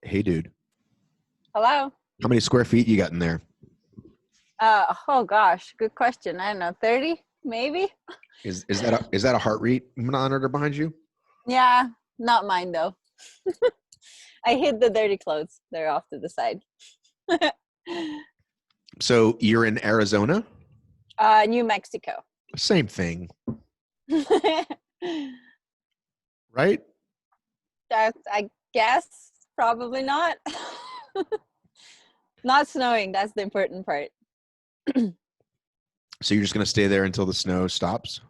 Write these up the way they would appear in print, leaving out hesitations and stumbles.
Hey, dude. Hello. How many square feet you got in there? Oh gosh, good question. I don't know, 30 maybe? Is that a heart rate monitor behind you? Yeah, not mine though. I hid the dirty clothes. They're off to the side. So you're in Arizona? New Mexico. Same thing, right? I guess probably not. Not snowing, that's the important part. So you're just gonna stay there until the snow stops?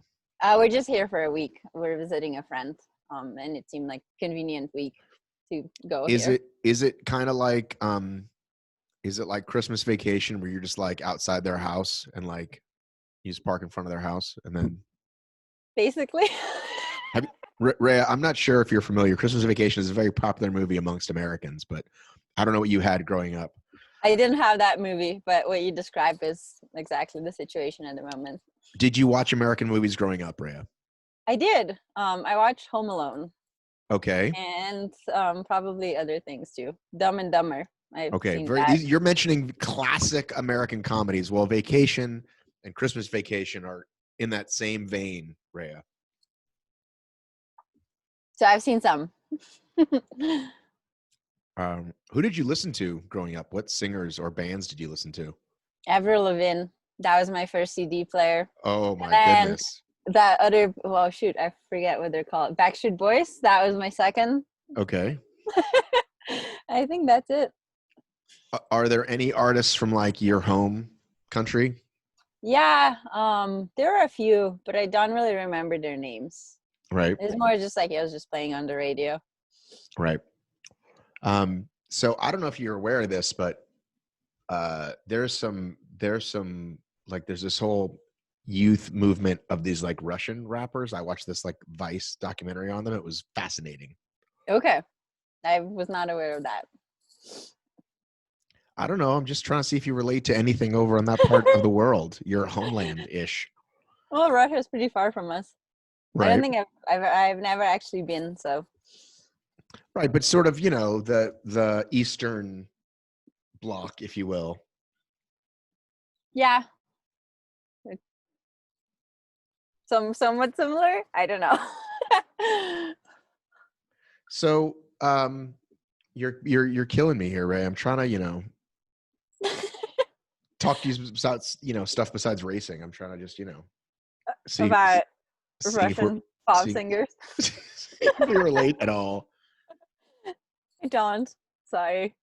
We're just here for a week. We're visiting a friend. And it seemed like a convenient week to go Is here. it is it kind of like is it like Christmas vacation where you're just like outside their house and like you just park in front of their house and then Basically. have you, Rhea, I'm not sure if you're familiar. Christmas Vacation is a very popular movie amongst Americans, but I don't know what you had growing up. I didn't have that movie, but what you described is exactly the situation at the moment. Did you watch American movies growing up, Rhea? I did. I watched Home Alone Okay. and probably other things too. Dumb and Dumber. I've Okay, seen that. you're mentioning classic American comedies. Well, Vacation and Christmas Vacation are in that same vein, Rhea. So I've seen some. Who did you listen to growing up? What singers or bands did you listen to? Avril Lavigne. That was my first CD player. Oh my And goodness. that other, well, shoot, I forget what they're called. Backstreet Boys. That was my second. Okay. I think that's it. Are there any artists from like your home country? Yeah, there are a few, but I don't really remember their names. Right. It's more just like I was just playing on the radio. Right. So I don't know if you're aware of this, but there's like there's this whole youth movement of these like Russian rappers. I watched this like Vice documentary on them. It was fascinating. Okay. I was not aware of that. I don't know. I'm just trying to see if you relate to anything over on that part of the world, your homeland ish. Well, Russia's pretty far from us. I don't Right. think I've never actually been, so Right. But sort of, the Eastern bloc, if you will. yeah, somewhat similar. I don't know. So you're killing me here, Ray. I'm trying to, talk to you about, stuff besides racing. I'm trying to just, see About see if we're Russian pop see, singers. see if we relate at all. I don't. Sorry.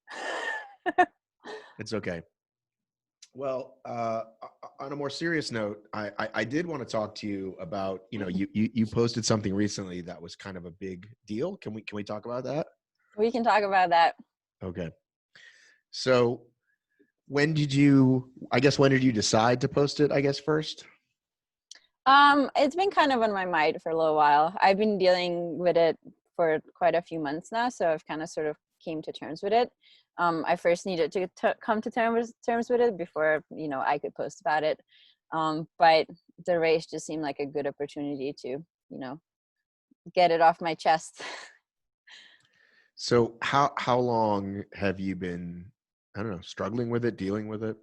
It's okay. Well, on a more serious note, I did want to talk to you about, you posted something recently that was kind of a big deal. Can we talk about that? We can talk about that. Okay. So when did you decide to post it, I guess, first? It's been kind of on my mind for a little while. I've been dealing with it for quite a few months now, so I've kind of sort of came to terms with it. I first needed to come to terms with it before I could post about it. But the race just seemed like a good opportunity to get it off my chest. So how long have you been, I don't know, struggling with it, dealing with it?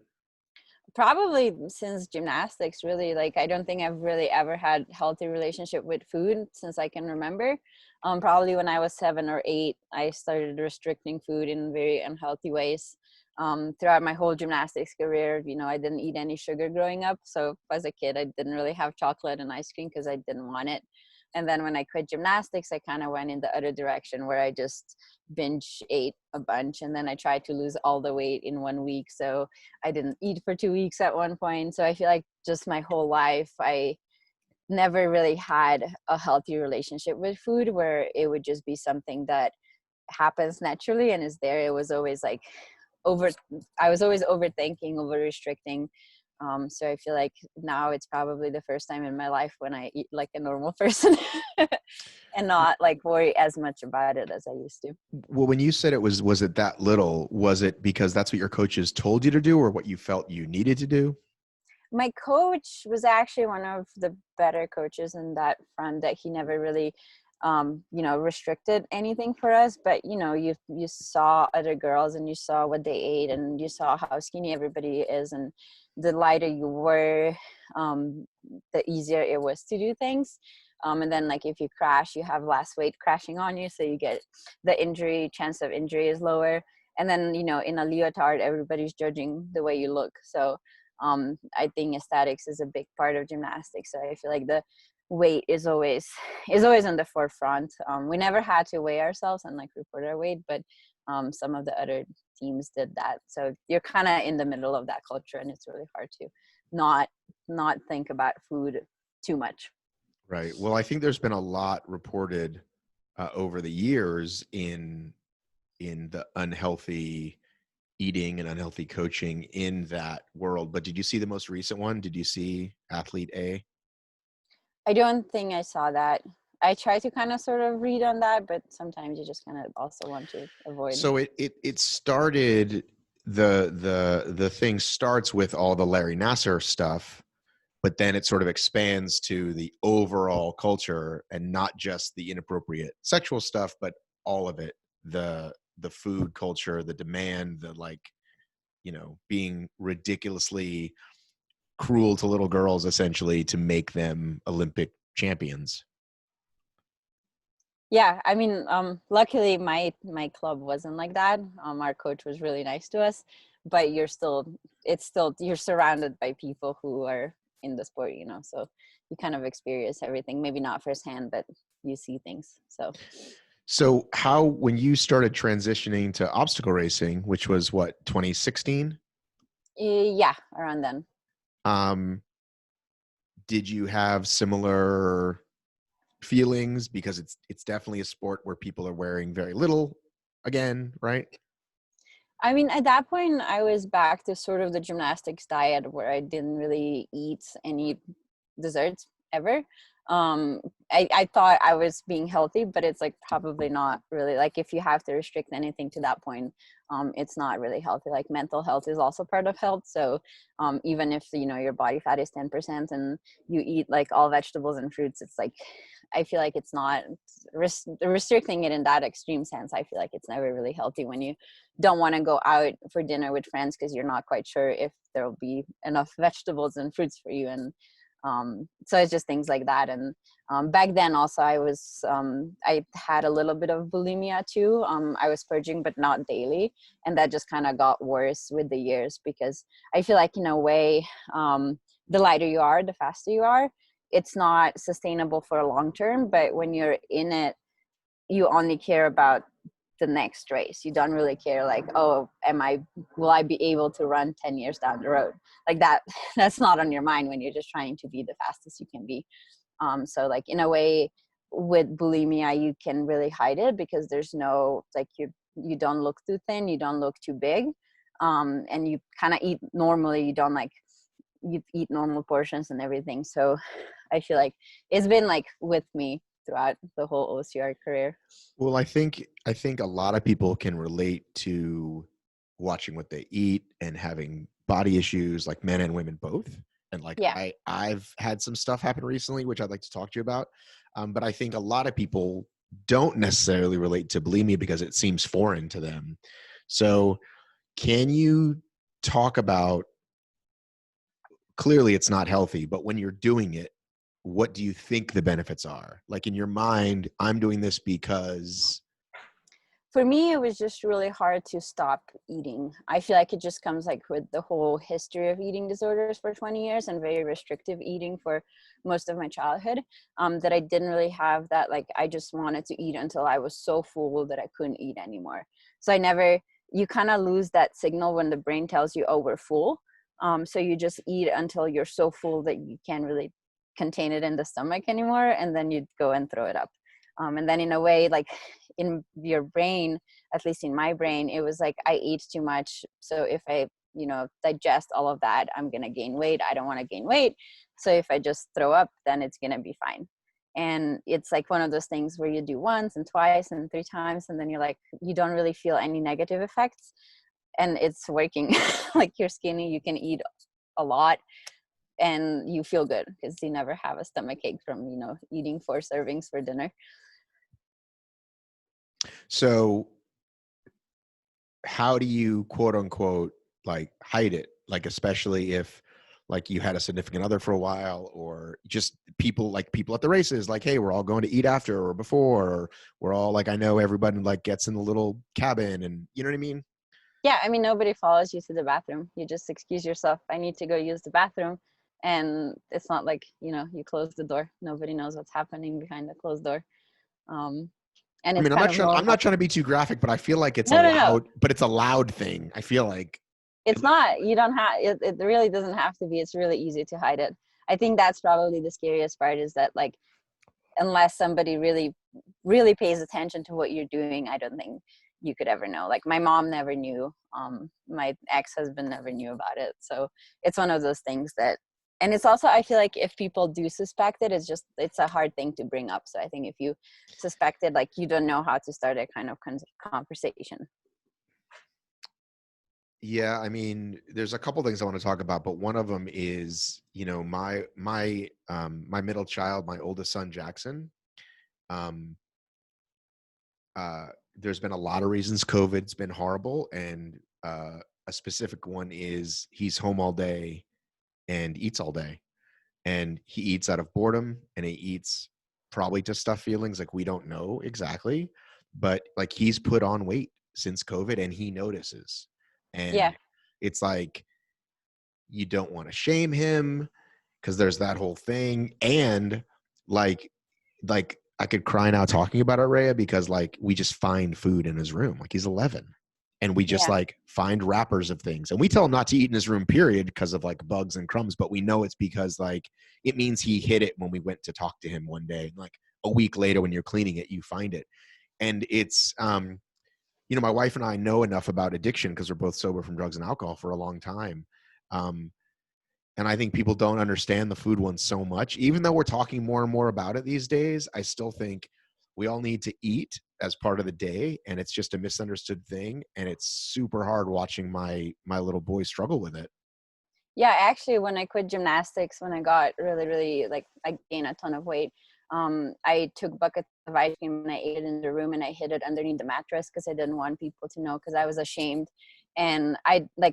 Probably since gymnastics, really. Like, I don't think I've really ever had healthy relationship with food since I can remember. Probably when I was 7 or 8, I started restricting food in very unhealthy ways. Throughout my whole gymnastics career, I didn't eat any sugar growing up. So as a kid, I didn't really have chocolate and ice cream because I didn't want it. And then when I quit gymnastics, I kind of went in the other direction where I just binge ate a bunch. And then I tried to lose all the weight in 1 week. So I didn't eat for 2 weeks at one point. So I feel like just my whole life, I never really had a healthy relationship with food where it would just be something that happens naturally and is there. It was always like I was always overthinking, over restricting. So I feel like now it's probably the first time in my life when I eat like a normal person and not like worry as much about it as I used to. Well, when you said was it that little, was it because that's what your coaches told you to do or what you felt you needed to do? My coach was actually one of the better coaches in that front, that he never really restricted anything for us, but you saw other girls and you saw what they ate and you saw how skinny everybody is, and the lighter you were, the easier it was to do things. And then like if you crash, you have less weight crashing on you, so you get the chance of injury is lower. And then in a leotard, everybody's judging the way you look. So I think aesthetics is a big part of gymnastics. So I feel like the weight is always in the forefront. We never had to weigh ourselves and like report our weight, but some of the other teams did that. So you're kind of in the middle of that culture, and it's really hard to not think about food too much. Right. Well, I think there's been a lot reported over the years in the unhealthy eating and unhealthy coaching in that world. But did you see the most recent one? Did you see Athlete A? I don't think I saw that. I try to kind of sort of read on that, but sometimes you just kind of also want to avoid. So it started, the thing starts with all the Larry Nassar stuff, but then it sort of expands to the overall culture, and not just the inappropriate sexual stuff, but all of it, the food culture, the demand, the like, being ridiculously cruel to little girls essentially to make them Olympic champions. Yeah, I mean, luckily my club wasn't like that. Our coach was really nice to us, but you're surrounded by people who are in the sport, so you kind of experience everything, maybe not firsthand, but you see things. So how, when you started transitioning to obstacle racing, which was what, 2016? Yeah, around then. Um, did you have similar feelings? Because it's definitely a sport where people are wearing very little again, right? I mean, at that point, I was back to sort of the gymnastics diet where I didn't really eat any desserts ever. I thought I was being healthy, but it's like probably not really. Like if you have to restrict anything to that point, it's not really healthy. Like mental health is also part of health. So even if your body fat is 10% and you eat like all vegetables and fruits, it's like I feel like it's not restricting it in that extreme sense. I feel like it's never really healthy when you don't want to go out for dinner with friends because you're not quite sure if there will be enough vegetables and fruits for you. And so it's just things like that. And back then also I had a little bit of bulimia too. I was purging, but not daily. And that just kind of got worse with the years, because I feel like in a way, the lighter you are, the faster you are. It's not sustainable for a long term, but when you're in it, you only care about the next race. You don't really care like, oh, will I be able to run 10 years down the road? Like that's not on your mind when you're just trying to be the fastest you can be. So like in a way with bulimia, you can really hide it because there's no, like you don't look too thin, you don't look too big. And you kind of eat normally. You eat normal portions and everything. So I feel like it's been like with me throughout the whole OCR career. Well, I think a lot of people can relate to watching what they eat and having body issues, like men and women both. And like Yeah. I've had some stuff happen recently, which I'd like to talk to you about. But I think a lot of people don't necessarily relate to bulimia because it seems foreign to them. So can you talk about, clearly it's not healthy, but when you're doing it, what do you think the benefits are? Like in your mind, I'm doing this because. For me, it was just really hard to stop eating. I feel like it just comes like with the whole history of eating disorders for 20 years and very restrictive eating for most of my childhood, that I didn't really have that. Like I just wanted to eat until I was so full that I couldn't eat anymore. So you kind of lose that signal when the brain tells you, oh, we're full. So you just eat until you're so full that you can't really contain it in the stomach anymore. And then you go and throw it up. And then in a way, like in your brain, at least in my brain, it was like I ate too much. So if I, digest all of that, I'm going to gain weight. I don't want to gain weight. So if I just throw up, then it's going to be fine. And it's like one of those things where you do once and twice and 3 times, and then you're like, you don't really feel any negative effects. And it's working. Like you're skinny, you can eat a lot and you feel good because you never have a stomach ache from, eating 4 servings for dinner. So how do you quote unquote like hide it? Like, especially if like you had a significant other for a while, or just people like people at the races, like, hey, we're all going to eat after or before, or we're all like, I know everybody like gets in the little cabin, and you know what I mean? Yeah, I mean, nobody follows you to the bathroom. You just excuse yourself. I need to go use the bathroom. And it's not like, you close the door. Nobody knows what's happening behind the closed door. Um, and I it's mean, kind of I'm normal. not trying to be too graphic, but I feel like it's a No, no, no. loud, but it's a loud thing. I feel like It's not. You don't have, it really doesn't have to be. It's really easy to hide it. I think that's probably the scariest part, is that, like, unless somebody really, really pays attention to what you're doing, I don't think you could ever know. Like, my mom never knew. My ex-husband never knew about it. So it's one of those things that, and it's also, I feel like if people do suspect it, it's a hard thing to bring up. So I think if you suspect it, like, you don't know how to start a kind of conversation. yeah, I mean, there's a couple things I want to talk about, but one of them is, my middle child, my oldest son Jackson. Um, uh, there's been a lot of reasons COVID's been horrible, and a specific one is he's home all day and eats all day, and he eats out of boredom, and he eats probably to stuff feelings, like we don't know exactly, but like he's put on weight since COVID, and he notices, Yeah. and it's like you don't want to shame him because there's that whole thing, and like like I could cry now talking about it, Rhea, because like we just find food in his room. Like, he's 11, and we just Yeah. like find wrappers of things, and we tell him not to eat in his room, period, because of like bugs and crumbs. But we know it's because like it means he hid it when we went to talk to him one day. And like a week later, when you're cleaning it, you find it, and it's my wife and I know enough about addiction because we're both sober from drugs and alcohol for a long time. Um, and I think people don't understand the food one so much. Even though we're talking more and more about it these days, I still think we all need to eat as part of the day. And it's just a misunderstood thing. And it's super hard watching my little boy struggle with it. Yeah, actually, when I quit gymnastics, when I got really, really, like, I gained a ton of weight, I took buckets of ice cream and I ate it in the room and I hid it underneath the mattress because I didn't want people to know, because I was ashamed. And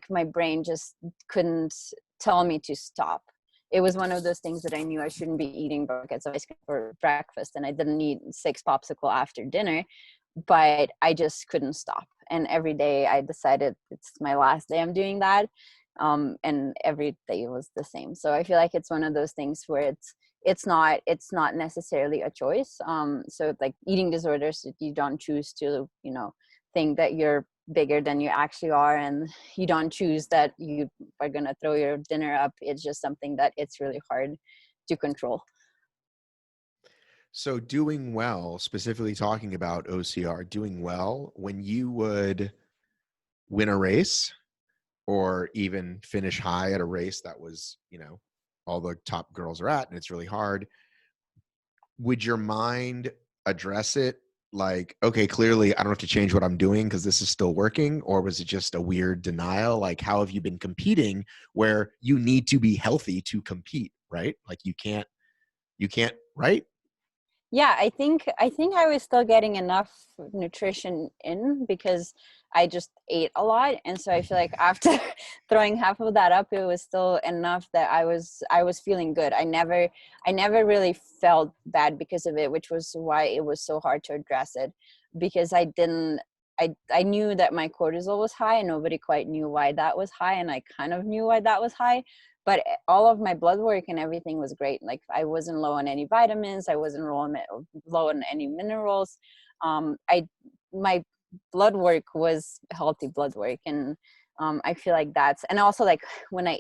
my brain just couldn't tell me to stop. It was one of those things that I knew I shouldn't be eating buckets of ice cream for breakfast, and I didn't need 6 popsicle after dinner, but I just couldn't stop. And every day I decided it's my last day I'm doing that. And every day was the same. So I feel like it's one of those things where it's not necessarily a choice. So like eating disorders, you don't choose to think that you're bigger than you actually are, and you don't choose that you are gonna throw your dinner up. It's just something that it's really hard to control. So doing well, specifically talking about OCR, doing well when you would win a race or even finish high at a race that was, all the top girls are at, and it's really hard. Would your mind address it like, okay, clearly I don't have to change what I'm doing because this is still working? Or was it just a weird denial? Like, how have you been competing where you need to be healthy to compete, right? Like you can't, right? Yeah, I think I was still getting enough nutrition in because I just ate a lot, and so I feel like after throwing half of that up, it was still enough that I was feeling good. I never really felt bad because of it, which was why it was so hard to address it, because I knew that my cortisol was high and nobody quite knew why that was high, and I kind of knew why that was high. But all of my blood work and everything was great. Like, I wasn't low on any vitamins, I wasn't low on any minerals. I My blood work was healthy blood work, and I feel like that's, and also, like, when I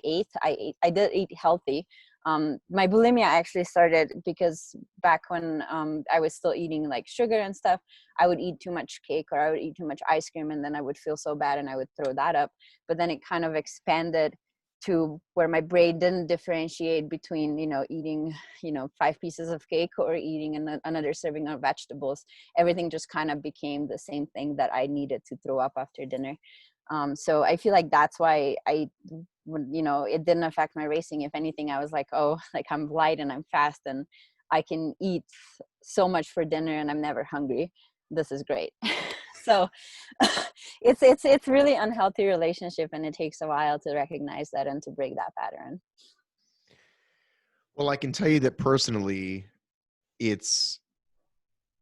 did eat healthy. My bulimia actually started because back when I was still eating like sugar and stuff, I would eat too much cake or I would eat too much ice cream, and then I would feel so bad and I would throw that up. But then it kind of expanded to where my brain didn't differentiate between eating 5 pieces of cake or eating another serving of vegetables. Everything just kind of became the same thing that I needed to throw up after dinner. So I feel like that's why it didn't affect my racing. If anything, I was like, oh, like, I'm light and I'm fast and I can eat so much for dinner and I'm never hungry. This is great. So it's really unhealthy relationship, and it takes a while to recognize that and to break that pattern. Well, I can tell you that personally, it's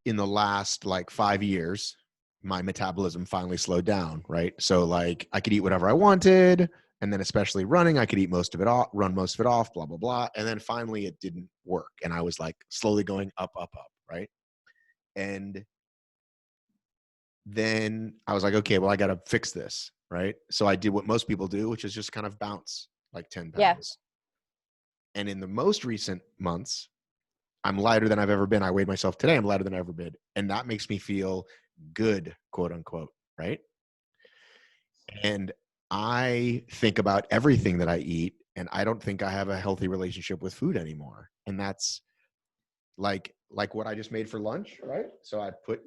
in the last like 5 years, my metabolism finally slowed down, right? So like I could eat whatever I wanted. And then especially running, I could eat most of it off, run most of it off, blah, blah, blah. And then finally it didn't work. And I was like slowly going up, up, up, right? And then I was like, okay, well, I got to fix this, right? So I did what most people do, which is just kind of bounce like 10 Yeah. pounds. And in the most recent months, I'm lighter than I've ever been. I weighed myself today. I'm lighter than I've ever been. And that makes me feel good, quote unquote, right? And I think about everything that I eat, and I don't think I have a healthy relationship with food anymore. And that's like what I just made for lunch, right? So I put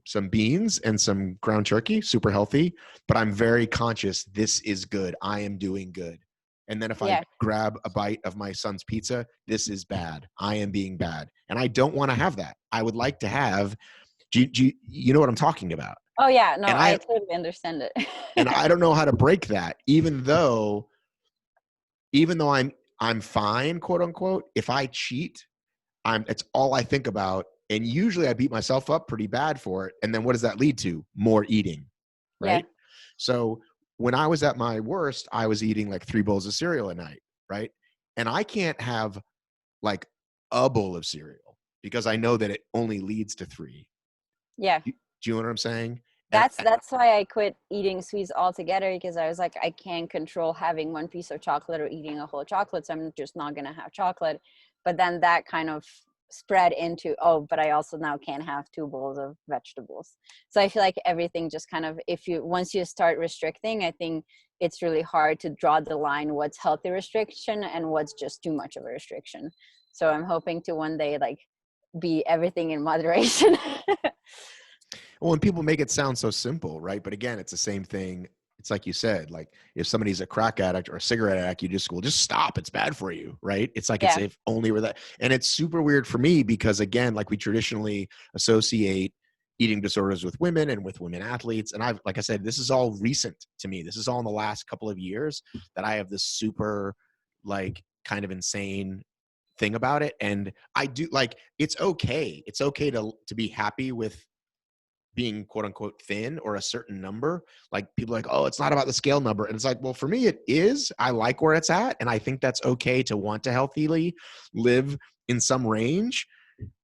some beans and some ground turkey, super healthy, but I'm very conscious this is good. I am doing good. And then if I grab a bite of my son's pizza, this is bad. I am being bad. And I don't want to have that. I would like to have, you know what I'm talking about? Oh yeah, no, And I totally understand it. and I don't know how to break that, even though I'm fine, quote unquote. If I cheat, it's all I think about. And usually I beat myself up pretty bad for it. And then what does that lead to? More eating, right? Yeah. So when I was at my worst, I was eating like 3 bowls of cereal a night, right? And I can't have like a bowl of cereal because I know that it only leads to 3. Yeah. Do you know what I'm saying? That's why I quit eating sweets altogether, because I was like, I can't control having one piece of chocolate or eating a whole chocolate, so I'm just not gonna have chocolate. But then that kind of spread into, oh, but I also now can't have 2 bowls of vegetables. So I feel like everything just kind of, once you start restricting, I think it's really hard to draw the line what's healthy restriction and what's just too much of a restriction. So I'm hoping to one day like be everything in moderation. Well, and people make it sound so simple, right? But again, it's the same thing. It's like you said, like if somebody's a crack addict or a cigarette addict, you just will just stop. It's bad for you, right? It's like, it's if only were that. And it's super weird for me because again, like we traditionally associate eating disorders with women and with women athletes. And like I said, this is all recent to me. This is all in the last couple of years that I have this super like kind of insane thing about it. And I do like, it's okay. It's okay to be happy with being quote unquote thin or a certain number. Like people are like, oh, it's not about the scale number. And it's like, well, for me, it is. I like where it's at. And I think that's okay to want to healthily live in some range.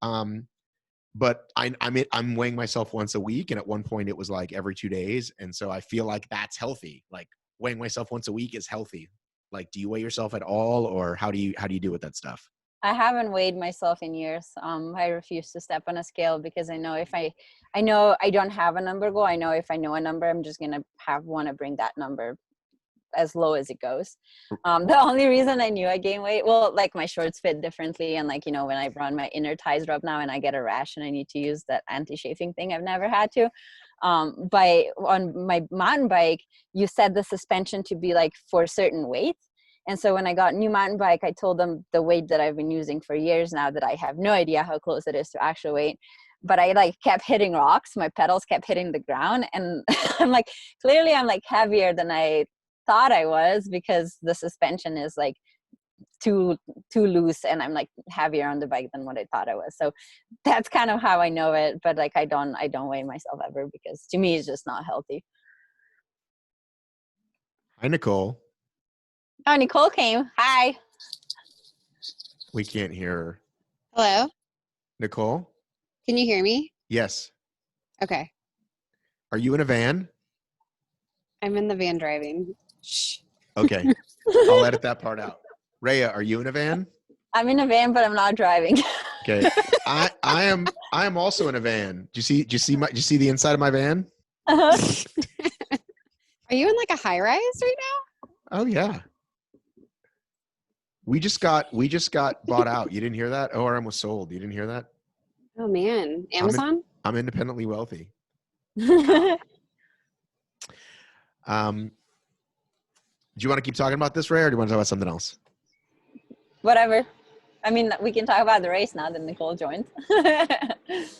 But I'm weighing myself once a week. And at one point it was like every 2 days. And so I feel like that's healthy. Like weighing myself once a week is healthy. Like, do you weigh yourself at all? Or how do you do with that stuff? I haven't weighed myself in years. I refuse to step on a scale because I know I know I don't have a number goal. I know if I know a number, I'm just gonna want to bring that number as low as it goes. The only reason I knew I gained weight, well, like my shorts fit differently, and like, you know, when I run, my inner thighs rub now, and I get a rash, and I need to use that anti-chafing thing I've never had to. On my mountain bike, you set the suspension to be like for a certain weight. And so when I got a new mountain bike, I told them the weight that I've been using for years now, that I have no idea how close it is to actual weight. But I like kept hitting rocks. My pedals kept hitting the ground. And I'm like, clearly I'm like heavier than I thought I was, because the suspension is like too loose, and I'm like heavier on the bike than what I thought I was. So that's kind of how I know it. But like I don't weigh myself ever, because to me it's just not healthy. Hi, Nicole. Oh, Nicole came. Hi. We can't hear her. Hello? Nicole? Can you hear me? Yes. Okay. Are you in a van? I'm in the van driving. Shh. Okay. I'll edit that part out. Rea, are you in a van? I'm in a van, but I'm not driving. Okay. I am also in a van. Do you see the inside of my van? Uh-huh. Are you in like a high rise right now? Oh yeah. We just got bought out. You didn't hear that? ORM was sold. You didn't hear that? Oh man. Amazon? I'm independently wealthy. Do you want to keep talking about this, Ray, or do you want to talk about something else? Whatever. I mean, we can talk about the race now that Nicole joined.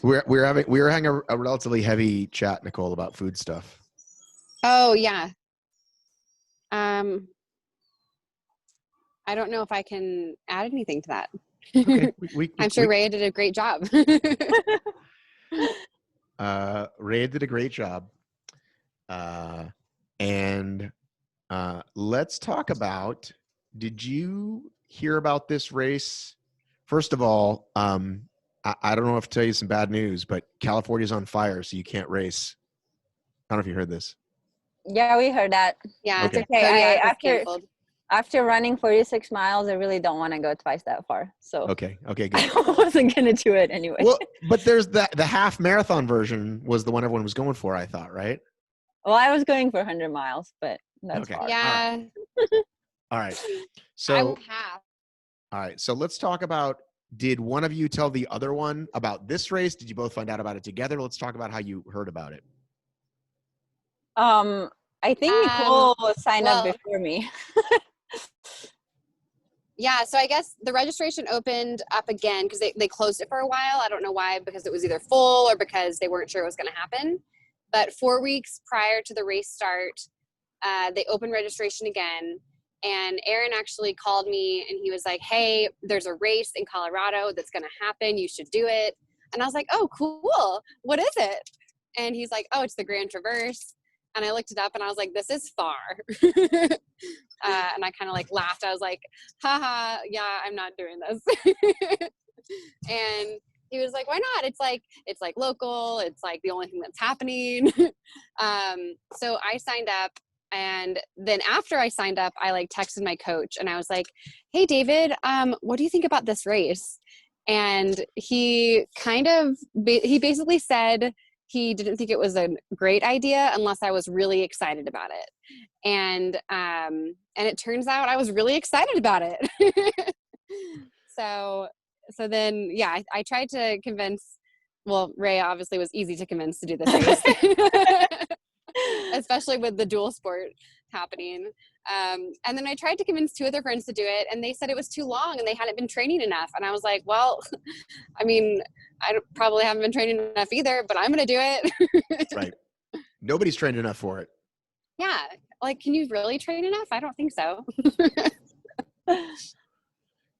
We were having a relatively heavy chat, Nicole, about food stuff. Oh yeah. I don't know if I can add anything to that. Okay, I'm sure Rea did a great job. Rea did a great job. And let's talk about, did you hear about this race? First of all, I don't know if to tell you some bad news, but California's on fire, so you can't race. I don't know if you heard this. Yeah, we heard that. Yeah, Okay. It's okay. After running 46 miles, I really don't want to go twice that far. So Okay, good. I wasn't gonna do it anyway. Well, but there's the half marathon version was the one everyone was going for, I thought, right? Well, I was going for 100 miles, but that's far. Yeah. All right. I So would have. all right. So let's talk about, did one of you tell the other one about this race? Did you both find out about it together? Let's talk about how you heard about it. I think Nicole signed up before me. Yeah, so I guess the registration opened up again because they closed it for a while. I don't know why, because it was either full or because they weren't sure it was going to happen. But 4 weeks prior to the race start, they opened registration again. And Aaron actually called me and he was like, hey, there's a race in Colorado that's going to happen. You should do it. And I was like, oh, cool. What is it? And he's like, oh, it's the Grand Traverse. And I looked it up and I was like, this is far. And I kind of like laughed. I was like, haha, yeah, I'm not doing this. And he was like, why not? It's like local. It's like the only thing that's happening. So I signed up. And then after I signed up, I like texted my coach and I was like, hey, David, what do you think about this race? And he he basically said he didn't think it was a great idea unless I was really excited about it. And it turns out I was really excited about it. So then, yeah, I tried to convince, well, Rea obviously was easy to convince to do this race. Especially with the dual sport happening. And then I tried to convince 2 other friends to do it and they said it was too long and they hadn't been training enough. And I was like, well, I mean, probably haven't been training enough either, but I'm going to do it. Right. Nobody's trained enough for it. Yeah. Like, can you really train enough? I don't think so.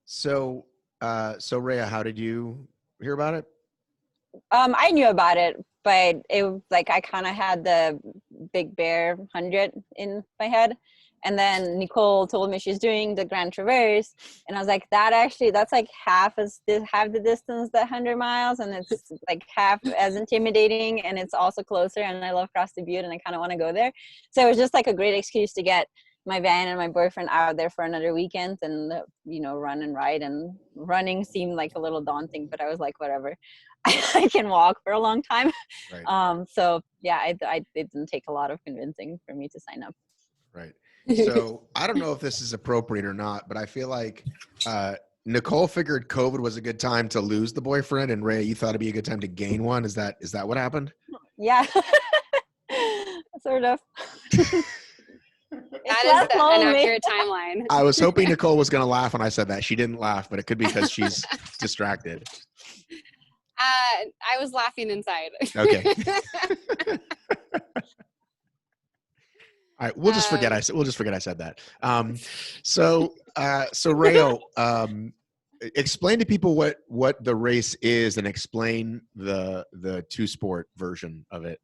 So Rea, how did you hear about it? I knew about it, but it like I kind of had the Big Bear 100 in my head. And then Nicole told me she's doing the Grand Traverse. And I was like, that's like half the distance, that 100 miles. And it's like half as intimidating. And it's also closer. And I love Cross the Butte and I kind of want to go there. So it was just like a great excuse to get my van and my boyfriend out there for another weekend and, run and ride. And running seemed like a little daunting, but I was like, whatever. I can walk for a long time. Right. So yeah, it didn't take a lot of convincing for me to sign up. Right. So I don't know if this is appropriate or not, but I feel like Nicole figured COVID was a good time to lose the boyfriend, and Rea, you thought it'd be a good time to gain one. Is that what happened? Yeah, sort of. That is an accurate timeline. I was hoping Nicole was going to laugh when I said that. She didn't laugh, but it could be because she's distracted. I was laughing inside. Okay. All right, we'll just forget I said that. So Rea, explain to people what the race is and explain the 2-sport version of it.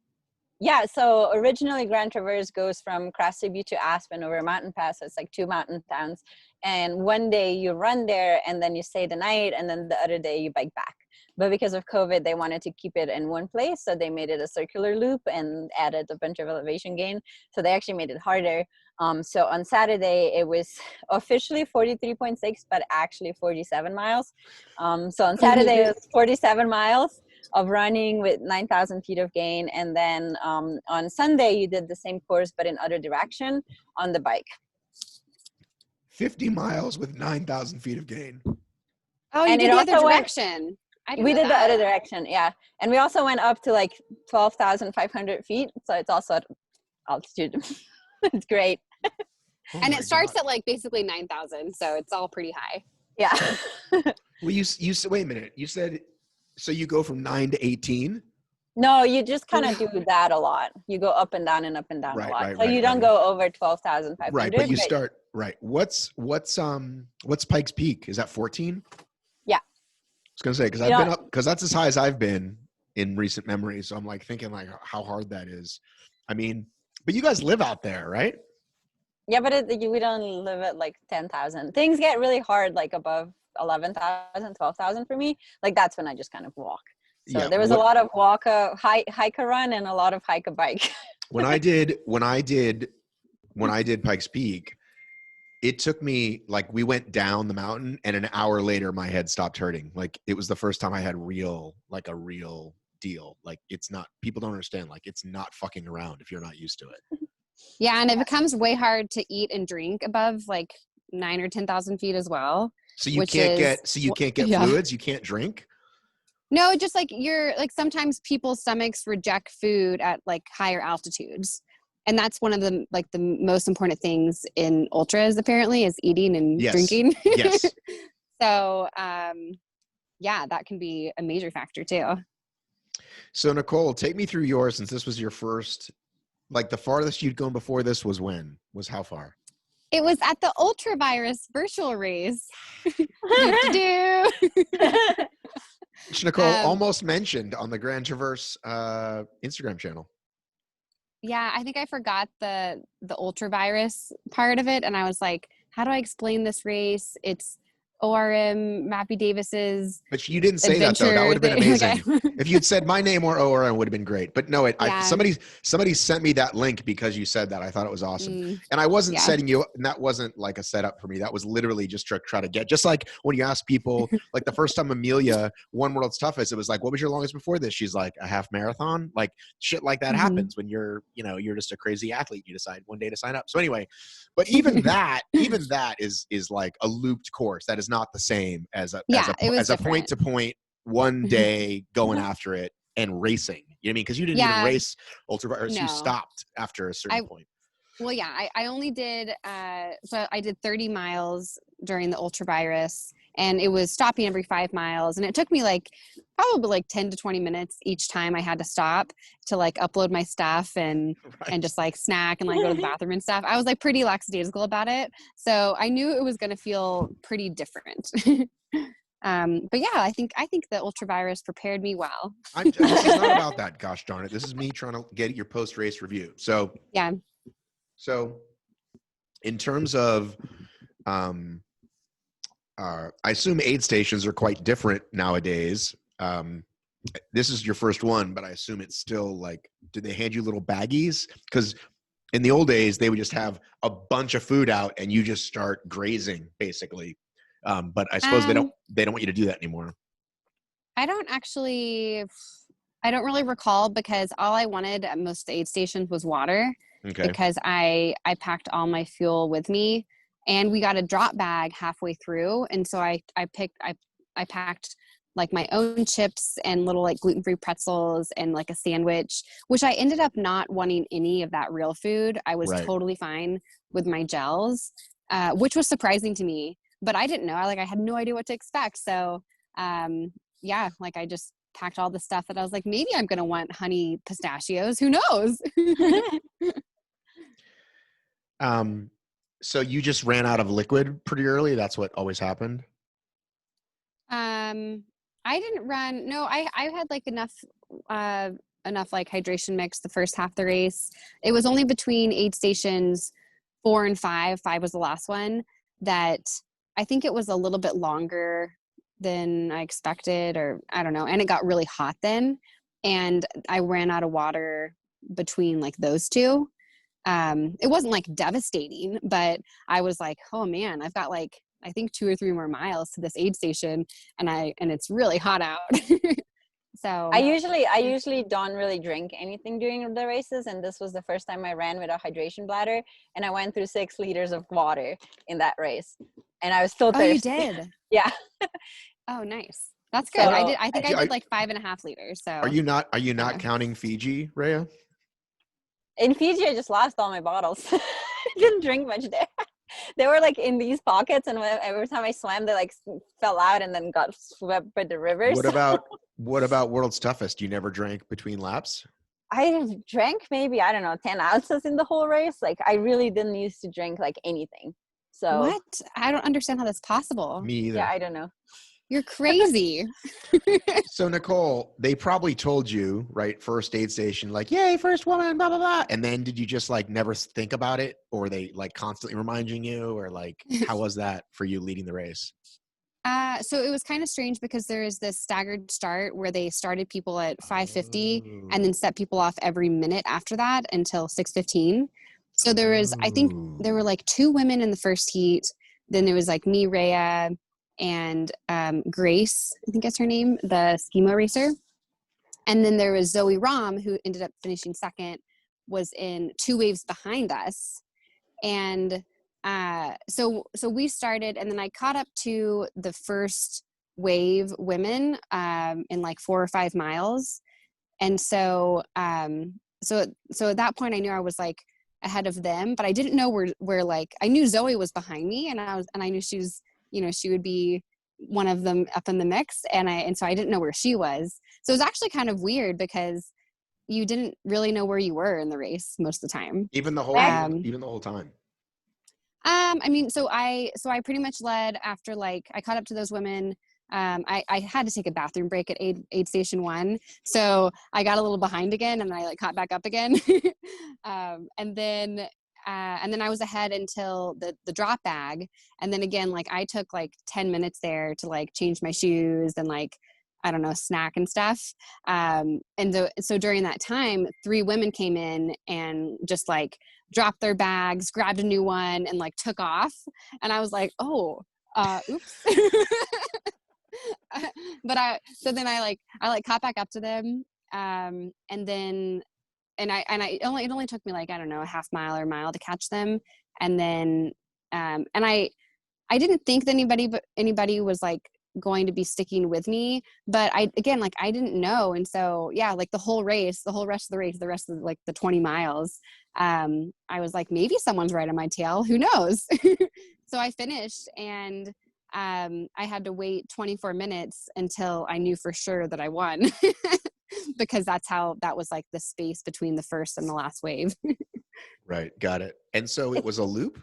Yeah, so originally Grand Traverse goes from Cross Butte to Aspen over a mountain pass. So it's like 2 mountain towns. And one day you run there and then you stay the night and then the other day you bike back. But because of COVID, they wanted to keep it in one place. So they made it a circular loop and added a bunch of elevation gain. So they actually made it harder. So on Saturday, it was officially 43.6, but actually 47 miles. So on Saturday, it was 47 miles of running with 9,000 feet of gain. And then on Sunday, you did the same course, but in other direction on the bike. 50 miles with 9,000 feet of gain. Oh, you did the other direction. We did the other direction, yeah. And we also went up to like 12,500 feet. So it's also at altitude. It's great. And it starts at like basically 9,000. So it's all pretty high. Yeah. Well, you said, wait a minute. You said, so you go from 9 to 18? No, you just kind of do that a lot. You go up and down and up and down a lot. So you don't go over 12,500. Right, but you start right. What's Pikes Peak? Is that 14? Yeah. I was gonna say, because I've been up, because that's as high as I've been in recent memory. So I'm like thinking like how hard that is. I mean, but you guys live out there, right? Yeah, but we don't live at like 10,000. Things get really hard like above 11,000, 12,000 for me. Like that's when I just kind of walk. So Yeah, there was a lot of hike a run and a lot of hike a bike. when I did Pikes Peak, it took me, like, we went down the mountain and an hour later my head stopped hurting. Like it was the first time I had a real deal. Like it's not, people don't understand, like it's not fucking around if you're not used to it. Yeah, and it becomes way hard to eat and drink above like 9 or 10,000 feet as well. So you can't get fluids, you can't drink. No, just like sometimes people's stomachs reject food at like higher altitudes. And that's one of the most important things in ultras apparently is eating and drinking. Yes. So, yeah, that can be a major factor too. So Nicole, take me through yours, since this was your first, like the farthest you'd gone before this was how far? It was at the UltraVirus virtual race. Which Nicole almost mentioned on the Grand Traverse Instagram channel. Yeah, I think I forgot the UltraVirus part of it, and I was like, how do I explain this race? It's ORM, Mappy Davis's. But you didn't say that though. That would have been amazing. Okay. If you'd said my name or ORM, would have been great. But no, somebody sent me that link because you said that. I thought it was awesome. And I wasn't setting you, and that wasn't like a setup for me. That was literally just to try to get, just like when you ask people, like the first time Amelia won World's Toughest, it was like, what was your longest before this? She's like, a half marathon. Like shit like that happens when you're just a crazy athlete. You decide one day to sign up. So anyway, but even that is like a looped course. That is not the same as a point to point one day going after it and racing. You know what I mean? Because you didn't even race UltraVirus. No. You stopped after a certain point. Well, yeah, I only did, so I did 30 miles during the UltraVirus, and it was stopping every 5 miles. And it took me probably like 10 to 20 minutes each time I had to stop to like upload my stuff and just like snack and like go to the bathroom and stuff. I was like pretty lackadaisical about it. So I knew it was going to feel pretty different. But yeah, I think the UltraVirus prepared me well. This is not about that. Gosh darn it. This is me trying to get your post-race review. So yeah. So in terms of, I assume aid stations are quite different nowadays. This is your first one, but I assume it's still like, do they hand you little baggies? Because in the old days, they would just have a bunch of food out and you just start grazing basically. But I suppose they don't want you to do that anymore. I don't really recall, because all I wanted at most of the aid stations was water. Okay. Because I packed all my fuel with me, and we got a drop bag halfway through. And so I packed like my own chips and little like gluten-free pretzels and like a sandwich, which I ended up not wanting any of that real food. I was totally fine with my gels, which was surprising to me, but I didn't know. I had no idea what to expect. So yeah, like I just packed all the stuff that I was like, maybe I'm going to want honey pistachios. Who knows? So you just ran out of liquid pretty early. That's what always happened. I didn't run. No, I had like enough like hydration mix the first half of the race. It was only between aid stations 4 and 5. 5 was the last one, that I think it was a little bit longer than I expected, or I don't know. And it got really hot then, and I ran out of water between like those two. It wasn't like devastating, but I was like, oh man, I've got like, I think 2 or 3 more miles to this aid station, and it's really hot out. So I usually don't really drink anything during the races, and this was the first time I ran with a hydration bladder, and I went through 6 liters of water in that race, and I was still thirsty. Oh, you did? Yeah. Oh, nice. That's good. So, I think I did like 5.5 liters. So are you not counting Fiji, Rea? In Fiji, I just lost all my bottles. I didn't drink much there. They were like in these pockets, and every time I swam, they like fell out and then got swept by the river. What about World's Toughest? You never drank between laps? I drank maybe, I don't know, 10 ounces in the whole race. Like I really didn't used to drink like anything. So What? I don't understand how that's possible. Me either. yeah, I don't know. You're crazy. So Nicole, they probably told you, right, first aid station, like, yay, first woman, blah, blah, blah. And then did you just like never think about it? Or they like constantly reminding you? Or like, how was that for you leading the race? So it was kind of strange because there is this staggered start where they started people at 5:50 and then set people off every minute after that until 6:15. So there was, I think there were like 2 women in the first heat. Then there was like me, Rea, and Grace, I think that's her name, the schema racer. And then there was Zoe Rom, who ended up finishing second, was in 2 waves behind us. And so we started, and then I caught up to the first wave women in like 4 or 5 miles. And so at that point I knew I was like ahead of them, but I didn't know where like, I knew Zoe was behind me, and I knew she was, she would be one of them up in the mix. And so I didn't know where she was. So it was actually kind of weird because you didn't really know where you were in the race most of the time. Even the whole time. I mean, so I pretty much led after like, I caught up to those women. I had to take a bathroom break at aid station 1. So I got a little behind again, and I like caught back up again. And then I was ahead until the drop bag. And then again, like I took like 10 minutes there to like change my shoes and like, I don't know, snack and stuff. So during that time, 3 women came in and just like dropped their bags, grabbed a new one, and like took off. And I was like, oh, oops. So then I caught back up to them. It only took me like, I don't know, a half mile or a mile to catch them. And then, I didn't think that anybody was like going to be sticking with me, but I didn't know. And so, yeah, like the whole rest of like the 20 miles, I was like, maybe someone's right on my tail. Who knows? So I finished, and I had to wait 24 minutes until I knew for sure that I won. Because that was like the space between the first and the last wave. Right. Got it. And so it was a loop?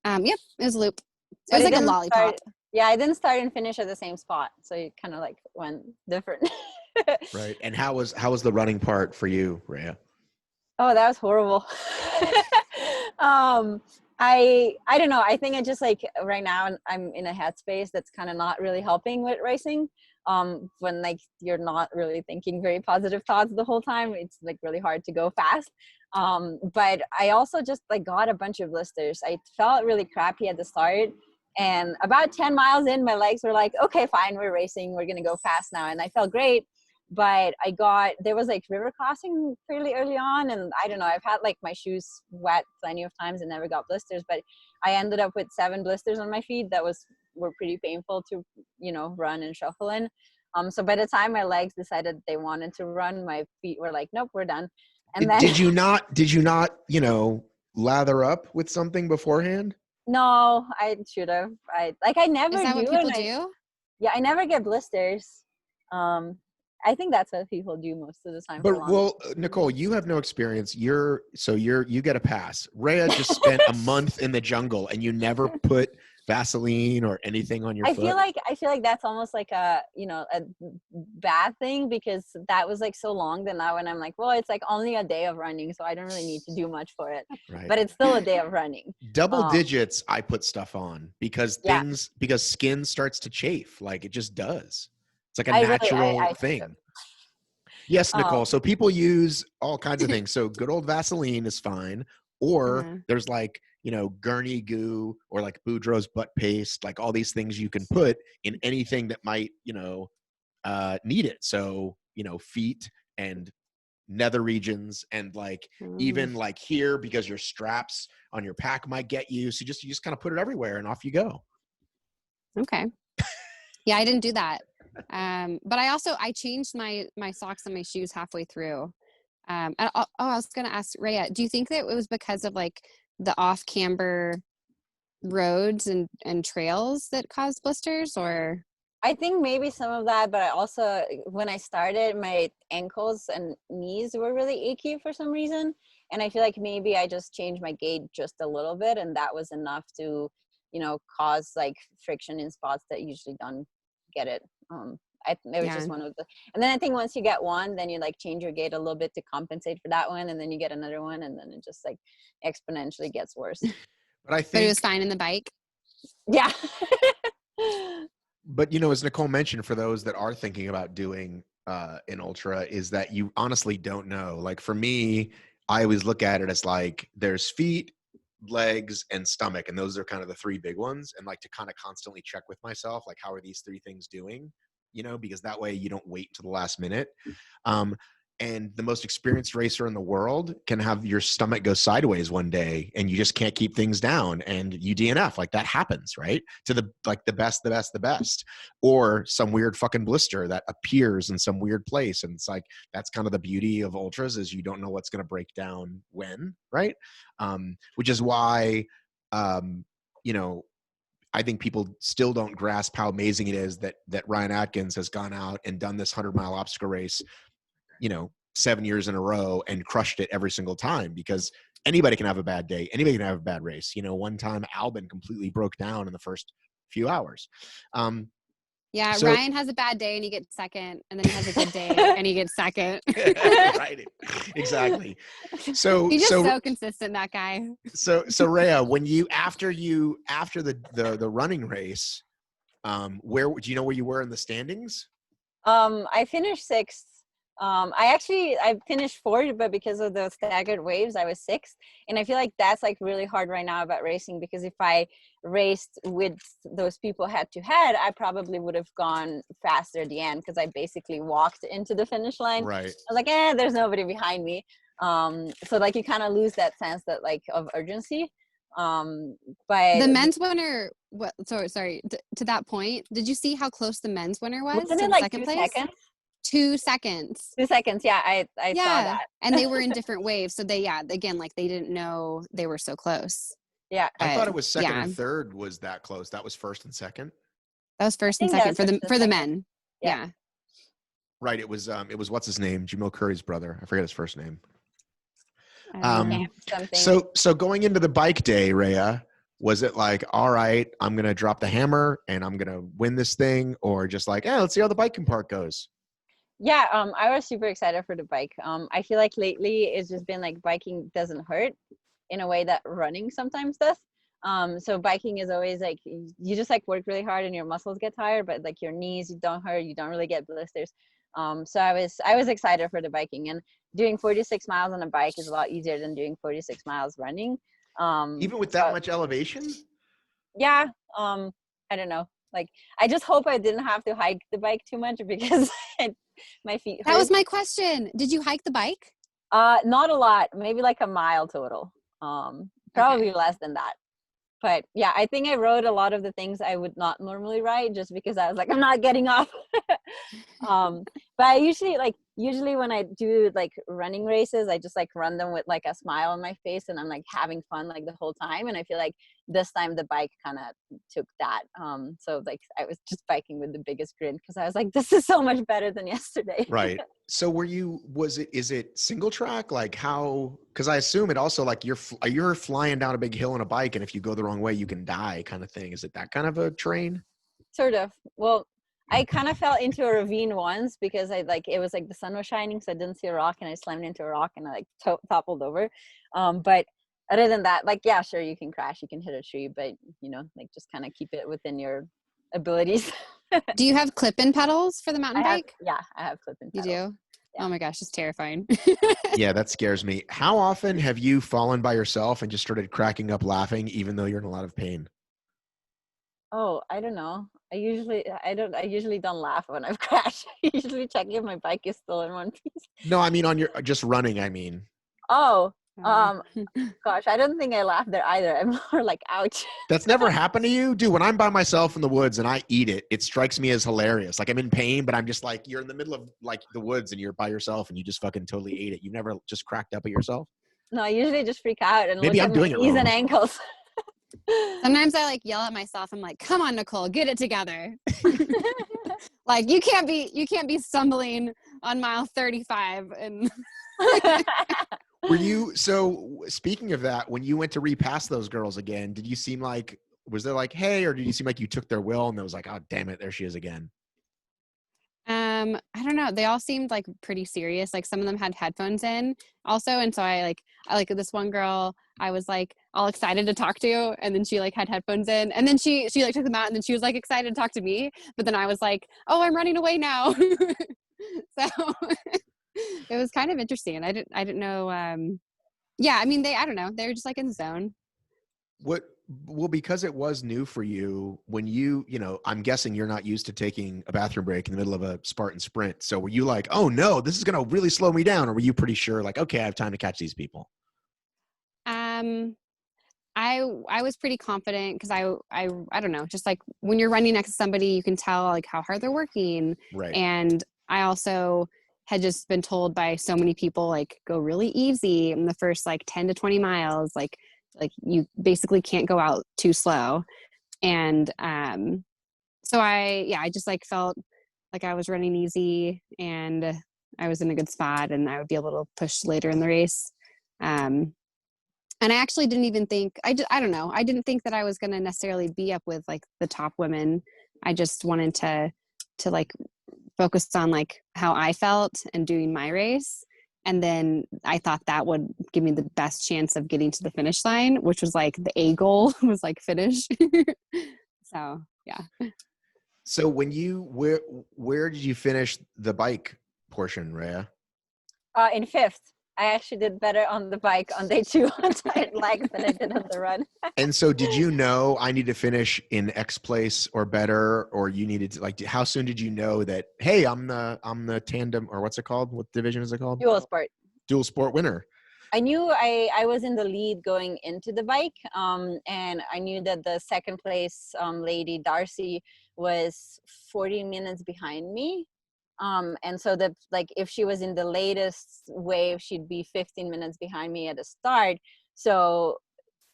Yep, it was a loop. It was like a lollipop. I didn't start and finish at the same spot. So you kind of like went different. Right. And how was the running part for you, Rea? Oh, that was horrible. I don't know. I think I just like right now I'm in a headspace that's kind of not really helping with racing. When like you're not really thinking very positive thoughts the whole time, it's like really hard to go fast. But I also just like got a bunch of blisters. I felt really crappy at the start, and about 10 miles in, my legs were like, okay, fine, we're racing, we're gonna go fast now. And I felt great, but there was like river crossing fairly early on, and I don't know, I've had like my shoes wet plenty of times and never got blisters, but I ended up with 7 blisters on my feet that were pretty painful to run and shuffle in. So by the time my legs decided they wanted to run, my feet were like, nope, we're done. And then did you not lather up with something beforehand? No, I should have. I never do. Is that what people do? Yeah, I never get blisters. I think that's what people do most of the time. But Nicole, you have no experience. You get a pass. Rea just spent a month in the jungle, and you never put Vaseline or anything on your foot. I feel like that's almost like a bad thing, because that was like so long that now when I'm like, well, it's like only a day of running, so I don't really need to do much for it. Right. But it's still a day of running. Double digits, I put stuff on because skin starts to chafe. Like it just does. It's like a natural thing. So. Yes, Nicole. So people use all kinds of things. So good old Vaseline is fine. Or there's like, Gurney goo or like Boudreaux's butt paste, like all these things you can put in anything that might, need it. So, feet and nether regions, and like even like here, because your straps on your pack might get you. So you just kind of put it everywhere and off you go. Okay. Yeah, I didn't do that. But I changed my socks and my shoes halfway through. I was going to ask Rea, do you think that it was because of like the off camber roads and trails that cause blisters, or? I think maybe some of that, but I also, when I started, my ankles and knees were really achy for some reason. And I feel like maybe I just changed my gait just a little bit, and that was enough to, cause like friction in spots that usually don't get it. It was just one of the, and then I think once you get one, then you like change your gait a little bit to compensate for that one, and then you get another one, and then it just like exponentially gets worse. But But it was fine in the bike. Yeah. But as Nicole mentioned, for those that are thinking about doing an ultra, is that you honestly don't know. Like for me, I always look at it as like there's feet, legs, and stomach, and those are kind of the three big ones. And like to kind of constantly check with myself, like how are these three things doing? Because that way you don't wait until the last minute. And the most experienced racer in the world can have your stomach go sideways one day and you just can't keep things down and you DNF. Like that happens, right? To the best, or some weird fucking blister that appears in some weird place. And it's like, that's kind of the beauty of ultras, is you don't know what's going to break down when, right? Which is why, I think people still don't grasp how amazing it is that Ryan Atkins has gone out and done this 100-mile obstacle race, 7 years in a row and crushed it every single time, because anybody can have a bad day. Anybody can have a bad race. One time Albin completely broke down in the first few hours. Ryan has a bad day and he gets second, and then he has a good day and he gets second. Right. Exactly. So he's just so consistent, that guy. So Rea, when after the running race, where do you know where you were in the standings? I finished sixth. I finished fourth, but because of the staggered waves, I was sixth. And I feel like that's like really hard right now about racing, because if I raced with those people head to head, I probably would have gone faster at the end, because I basically walked into the finish line. Right. I was like, there's nobody behind me. So like you kind of lose that sense that like of urgency. But the men's winner, sorry, to that point, did you see how close the men's winner was to the like second 2 place? seconds? 2 seconds. 2 seconds. Yeah, I saw that. And they were in different waves. So they, again, like they didn't know they were so close. Yeah. I thought it was second and third was that close. That was first and second. That was first and second for the men. Yeah. Right. It was what's his name? Jamil Curry's brother. I forget his first name. So going into the bike day, Rea, was it like, all right, I'm going to drop the hammer and I'm going to win this thing, or just like, let's see how the biking part goes? Yeah, I was super excited for the bike. I feel like lately it's just been like biking doesn't hurt in a way that running sometimes does. So biking is always like, you just like work really hard and your muscles get tired, but like your knees, you don't hurt, you don't really get blisters. So I was excited for the biking, and doing 46 miles on a bike is a lot easier than doing 46 miles running. Even with that much elevation? Yeah. I don't know. Like, I just hope I didn't have to hike the bike too much, because my feet hurt. That was my question. Did you hike the bike? Not a lot, maybe like a mile total. Probably less than that. But yeah, I think I rode a lot of the things I would not normally ride, just because I was like, I'm not getting off. But I usually when I do like running races, I just like run them with like a smile on my face, and I'm like having fun like the whole time. And I feel like this time the bike kind of took that. So like I was just biking with the biggest grin, because I was like, this is so much better than yesterday. Right. So is it single track? Like how, because I assume it also like you're flying down a big hill on a bike, and if you go the wrong way, you can die kind of thing. Is it that kind of a terrain? Sort of. Well, I kind of fell into a ravine once, because it was like the sun was shining, so I didn't see a rock, and I slammed into a rock and I like toppled over. But other than that, like, yeah, sure, you can crash, you can hit a tree, but like just kind of keep it within your abilities. Do you have clip-in pedals for the mountain bike? Yeah, I have clip-in pedals. You do? Yeah. Oh my gosh, it's terrifying. Yeah, that scares me. How often have you fallen by yourself and just started cracking up laughing, even though you're in a lot of pain? Oh, I don't know. I usually don't laugh when I've crashed. I usually check if my bike is still in one piece. No, I mean on your just running, I mean. Oh, gosh, I don't think I laughed there either. I'm more like, ouch. That's never happened to you? Dude, when I'm by myself in the woods and I eat it, it strikes me as hilarious. Like I'm in pain, but I'm just like, you're in the middle of like the woods and you're by yourself and you just fucking totally ate it. You never just cracked up at yourself? No, I usually just freak out and Maybe look I'm at doing my it knees wrong. and ankles. Sometimes I like yell at myself. I'm like, come on, Nicole, get it together. Like you can't be stumbling on mile 35 and Were you, so speaking of that, when you went to repass those girls again, did you seem like, was there like, hey, or did you seem like you took their will and it was like, oh, damn it, there she is again? I don't know. They all seemed like pretty serious. Like some of them had headphones in also. And so I like this one girl, I was like all excited to talk to, and then she like had headphones in, and then she like took them out, and then she was like excited to talk to me. But then I was like, oh, I'm running away now. So it was kind of interesting. I didn't know. Yeah, I mean, I don't know. They were just like in the zone. Well, because it was new for you, when you know, I'm guessing you're not used to taking a bathroom break in the middle of a Spartan sprint. So were you like, oh no, this is going to really slow me down? Or were you pretty sure like, okay, I have time to catch these people? I was pretty confident because I don't know, just like when you're running next to somebody, you can tell like how hard they're working. Right. And I also had just been told by so many people, like, go really easy in the first like 10 to 20 miles. Like you basically can't go out too slow. And so I just like felt like I was running easy and I was in a good spot and I would be able to push later in the race. And I actually didn't even think, I don't know, I didn't think that I was going to necessarily be up with like the top women. I just wanted to like focus on like how I felt and doing my race. And then I thought that would give me the best chance of getting to the finish line, which was like the A goal was like finish. So, yeah. So when where did you finish the bike portion, Rea? In fifth. I actually did better on the bike on day 2 on tired legs than I did on the run. And so did you know I need to finish in X place or better, or you needed to like, how soon did you know that, hey, I'm the tandem, or what's it called? What division is it called? Dual sport winner. I knew I was in the lead going into the bike, and I knew that the second place lady, Darcy, was 40 minutes behind me. And so that like if she was in the latest wave, she'd be 15 minutes behind me at the start. So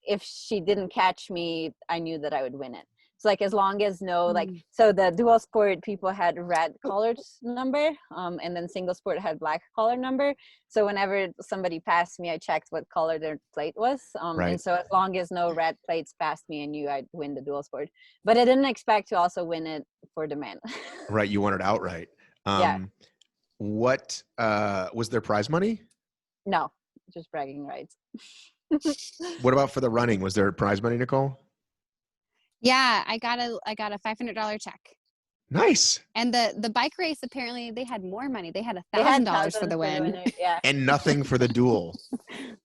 if she didn't catch me, I knew that I would win it. So like as long as so the dual sport people had red colored number, and then single sport had black color number. So whenever somebody passed me, I checked what color their plate was. Right. And so as long as no red plates passed me, I knew I'd win the dual sport. But I didn't expect to also win it for the men. Right. You won it outright. Yeah. What was there prize money? No, just bragging rights. What about for the running? Was there prize money, Nicole? Yeah, I got a $500 check. Nice. And the bike race, apparently they had more money. They had $1,000 for the win. Yeah. And nothing for the duel.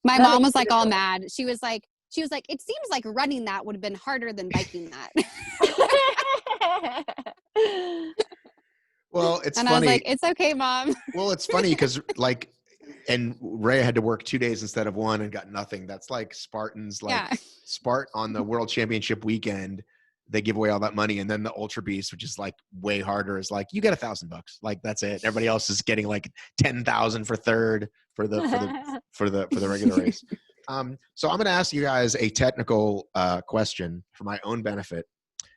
My mom was like all mad. She was like, it seems like running that would have been harder than biking that. Well, it's and funny. I was like, it's okay, Mom. Well, it's funny because like, and Ray had to work 2 days instead of 1 and got nothing. That's like Spartans, like Spart on the World Championship weekend, they give away all that money. And then the Ultra Beast, which is like way harder, is like, you get $1,000. Like that's it. Everybody else is getting like 10,000 for third for the regular race. So I'm going to ask you guys a technical question for my own benefit.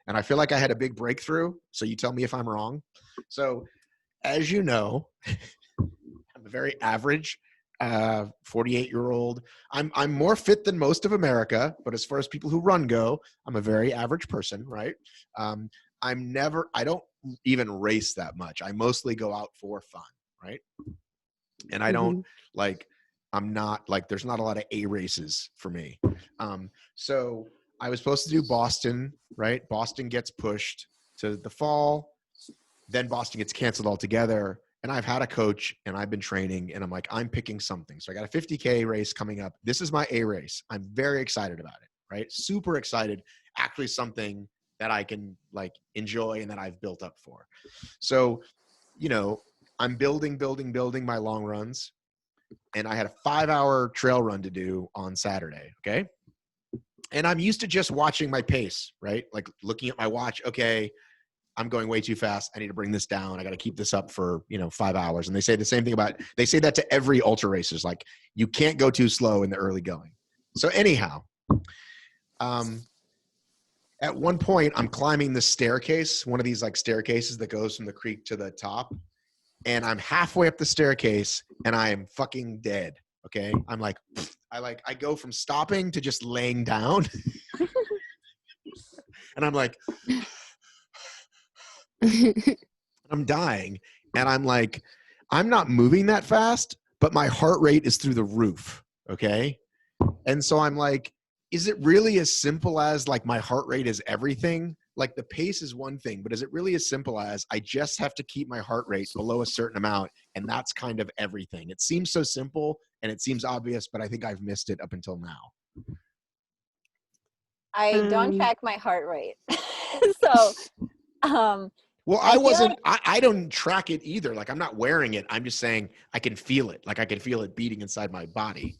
And I feel like I had a big breakthrough. So you tell me if I'm wrong. So as you know, I'm a very average 48-year-old. I'm more fit than most of America, but as far as people who run go, I'm a very average person, right? I don't even race that much. I mostly go out for fun, right? And I don't I'm not like, there's not a lot of A races for me. So I was supposed to do Boston, right? Boston gets pushed to the fall. Then Boston gets canceled altogether. And I've had a coach and I've been training and I'm like, I'm picking something. So I got a 50K race coming up. This is my A race. I'm very excited about it, right? Super excited. Actually something that I can like enjoy and that I've built up for. So, you know, I'm building my long runs. And I had a 5-hour trail run to do on Saturday. Okay. And I'm used to just watching my pace, right? Like looking at my watch. Okay, I'm going way too fast. I need to bring this down. I got to keep this up for, 5 hours. And they say the same thing they say that to every ultra racers. Like you can't go too slow in the early going. So anyhow, at one point I'm climbing the staircase, one of these like staircases that goes from the creek to the top. And I'm halfway up the staircase and I am fucking dead. Okay. I'm like, I go from stopping to just laying down. And I'm like, I'm dying. And I'm like, I'm not moving that fast, but my heart rate is through the roof. Okay. And so I'm like, is it really as simple as like my heart rate is everything? Like the pace is one thing, but is it really as simple as I just have to keep my heart rate below a certain amount? And that's kind of everything. It seems so simple and it seems obvious, but I think I've missed it up until now. I don't track my heart rate. So, well, I don't track it either. Like I'm not wearing it. I'm just saying I can feel it. Like I can feel it beating inside my body.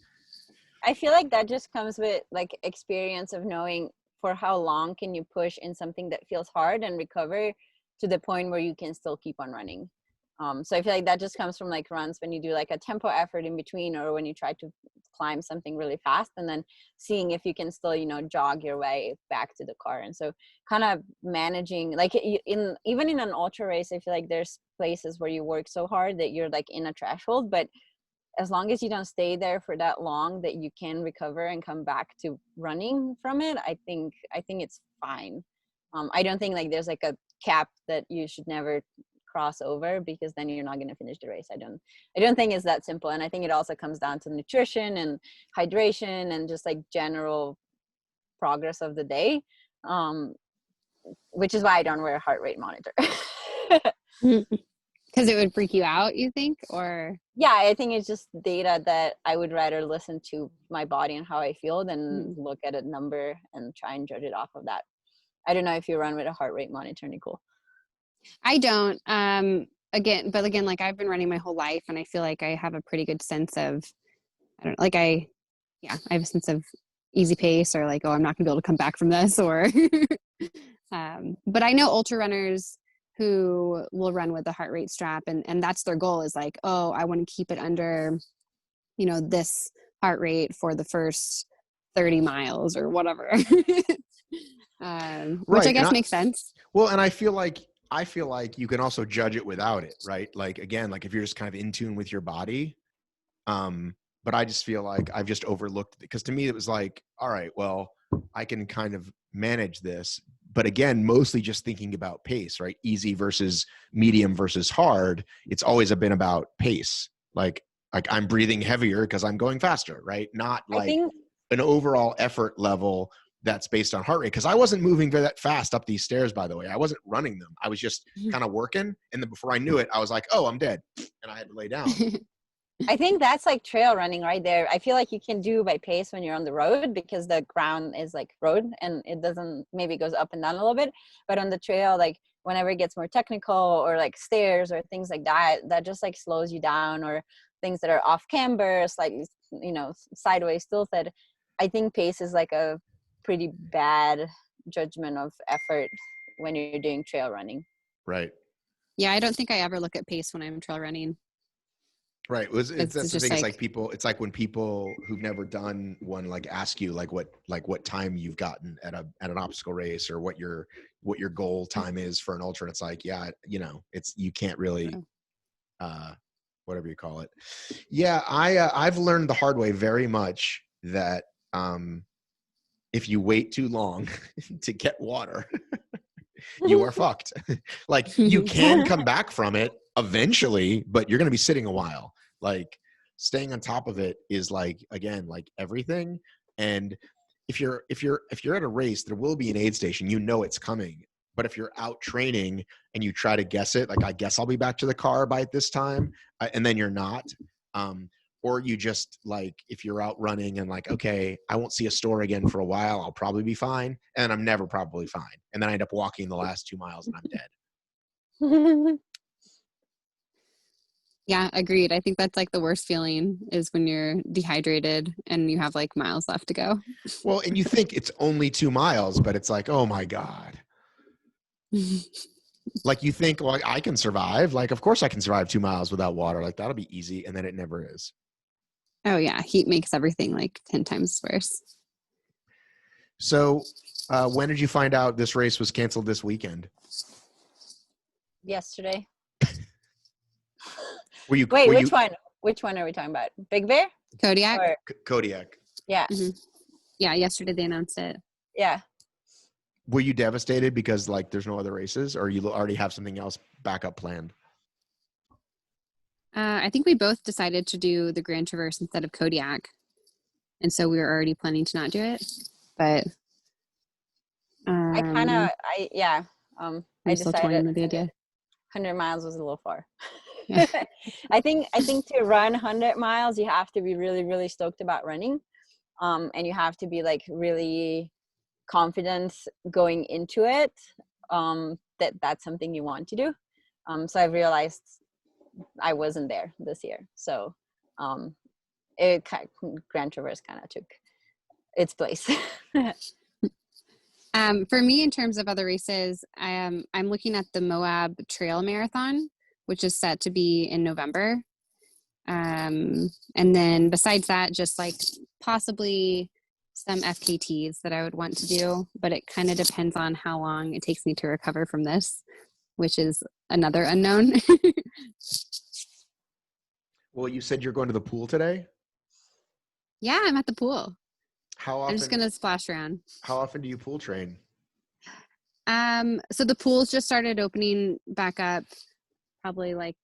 I feel like that just comes with like experience of knowing for how long can you push in something that feels hard and recover to the point where you can still keep on running. So I feel like that just comes from like runs when you do like a tempo effort in between, or when you try to climb something really fast and then seeing if you can still, you know, jog your way back to the car. And so kind of managing, like even in an ultra race, I feel like there's places where you work so hard that you're like in a threshold, but as long as you don't stay there for that long that you can recover and come back to running from it, I think it's fine. I don't think like there's like a cap that you should never cross over, because then you're not going to finish the race. I don't think it's that simple. And I think it also comes down to nutrition and hydration and just like general progress of the day, which is why I don't wear a heart rate monitor. Because it would freak you out, you think? Or yeah, I think it's just data that I would rather listen to my body and how I feel than look at a number and try and judge it off of that. I don't know if you run with a heart rate monitor, Nicole. I don't. Again, like I've been running my whole life, and I feel like I have a pretty good sense of, I have a sense of easy pace, or like, oh, I'm not gonna be able to come back from this, or but I know ultra runners who will run with the heart rate strap, and that's their goal, is like, oh, I want to keep it under, you know, this heart rate for the first 30 miles or whatever. Which I guess makes sense. Well, and I feel like you can also judge it without it, right? Like, again, like if you're just kind of in tune with your body. But I just feel like I've just overlooked it, because to me it was like, all right, well, I can kind of manage this. But again, mostly just thinking about pace, right? Easy versus medium versus hard. It's always been about pace. Like I'm breathing heavier because I'm going faster, right? Not like an overall effort level that's based on heart rate. Because I wasn't moving that fast up these stairs, by the way. I wasn't running them. I was just kind of working. And then before I knew it, I was like, oh, I'm dead. And I had to lay down. I think that's like trail running right there. I feel like you can do by pace when you're on the road, because the ground is like road and it doesn't, maybe goes up and down a little bit. But on the trail, like whenever it gets more technical, or like stairs or things like that, that just like slows you down, or things that are off camber, slightly, you know, sideways tilted. I think pace is like a pretty bad judgment of effort when you're doing trail running. Right. Yeah, I don't think I ever look at pace when I'm trail running. Right. That's the thing. It's like people, it's like when people who've never done one, like ask you like what time you've gotten at an obstacle race, or what your goal time is for an ultra. And it's like, yeah, you know, you can't really, whatever you call it. Yeah. I've learned the hard way very much that, if you wait too long to get water, you are fucked. Like you can come back from it eventually, but you're going to be sitting a while. Like staying on top of it is like, again, like everything. And if you're at a race, there will be an aid station, you know, it's coming. But if you're out training and you try to guess it, like, I guess I'll be back to the car by this time, and then you're not, or you just like, if you're out running and like, okay, I won't see a store again for a while, I'll probably be fine. And I'm never probably fine. And then I end up walking the last 2 miles and I'm dead. Yeah, agreed. I think that's like the worst feeling, is when you're dehydrated and you have like miles left to go. Well, and you think it's only 2 miles, but it's like, oh my God. Like you think, well, I can survive. Like, of course I can survive 2 miles without water. Like that'll be easy. And then it never is. Oh yeah. Heat makes everything like 10 times worse. So, when did you find out this race was canceled this weekend? Yesterday. Were you Wait, which one? Which one are we talking about? Big Bear? Kodiak. Or, Kodiak? yeah. Mm-hmm. Yeah, yesterday they announced it. Yeah. Were you devastated because like there's no other races, or you already have something else backup planned? I think we both decided to do the Grand Traverse instead of Kodiak, and so we were already planning to not do it. But I still toying decided with the idea. 100 miles was a little far. Yeah. I think to run 100 miles, you have to be really, really stoked about running. And you have to be like really confident going into it, that that's something you want to do. So I realized I wasn't there this year. So Grand Traverse kind of took its place. For me, in terms of other races, I'm looking at the Moab Trail Marathon, which is set to be in November. And then besides that, just like possibly some FKTs that I would want to do, but it kind of depends on how long it takes me to recover from this, which is another unknown. Well, you said you're going to the pool today? Yeah, I'm at the pool. How often? I'm just going to splash around. How often do you pool train? So the pools just started opening back up probably like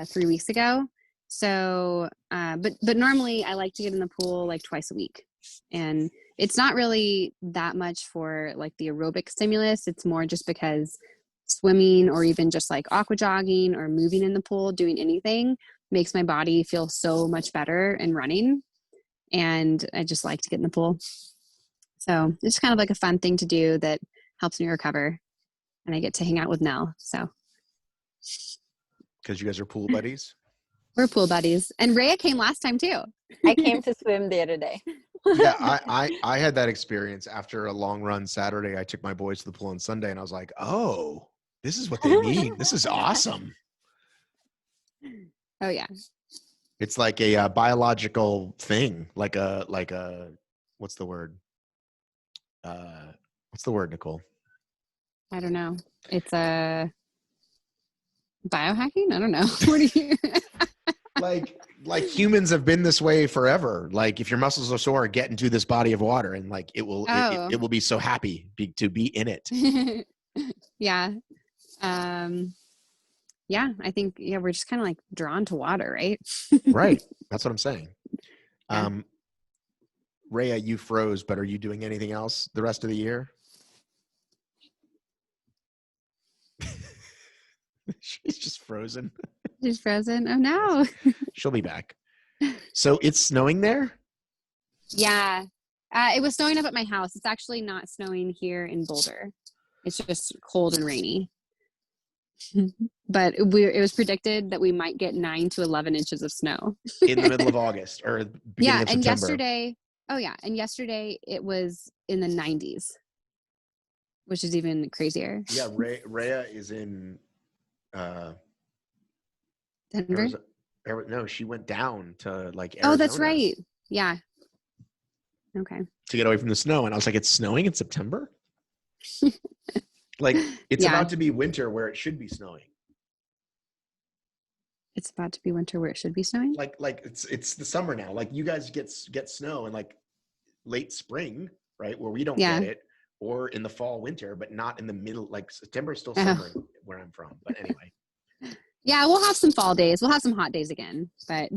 3 weeks ago. So, but normally I like to get in the pool like twice a week, and it's not really that much for like the aerobic stimulus. It's more just because swimming or even just like aqua jogging or moving in the pool, doing anything makes my body feel so much better and running. And I just like to get in the pool. So it's kind of like a fun thing to do that helps me recover, and I get to hang out with Nell. So. Because you guys are pool buddies? We're pool buddies. And Rea came last time too. I came to swim the other day. Yeah, I had that experience after a long run Saturday. I took my boys to the pool on Sunday, and I was like, oh, this is what they mean. This is awesome. Oh yeah. It's like a biological thing, like a what's the word? What's the word, Nicole? I don't know. It's a biohacking? I don't know. What do you like humans have been this way forever. Like if your muscles are sore, get into this body of water, and like it will it will be so happy to be in it. Yeah. Yeah, I think we're just kind of like drawn to water, right? Right. That's what I'm saying. Yeah. Rea, you froze, but are you doing anything else the rest of the year? She's just frozen. She's frozen. Oh no. She'll be back. So it's snowing there? Yeah. It was snowing up at my house. It's actually not snowing here in Boulder. It's just cold and rainy. But it was predicted that we might get 9 to 11 inches of snow in the middle of August or beginning of September. Yesterday it was in the 90s, which is even crazier. Yeah, Rea is in Denver. No, she went down to like Arizona. Oh, that's right. Yeah. Okay. To get away from the snow, and I was like, it's snowing in September? Like it's about to be winter where it should be snowing. It's about to be winter where it should be snowing? Like it's the summer now. Like you guys get snow in like late spring, right? Where we don't get it, or in the fall, winter, but not in the middle. Like September is still summer where I'm from. But anyway. Yeah, we'll have some fall days. We'll have some hot days again. But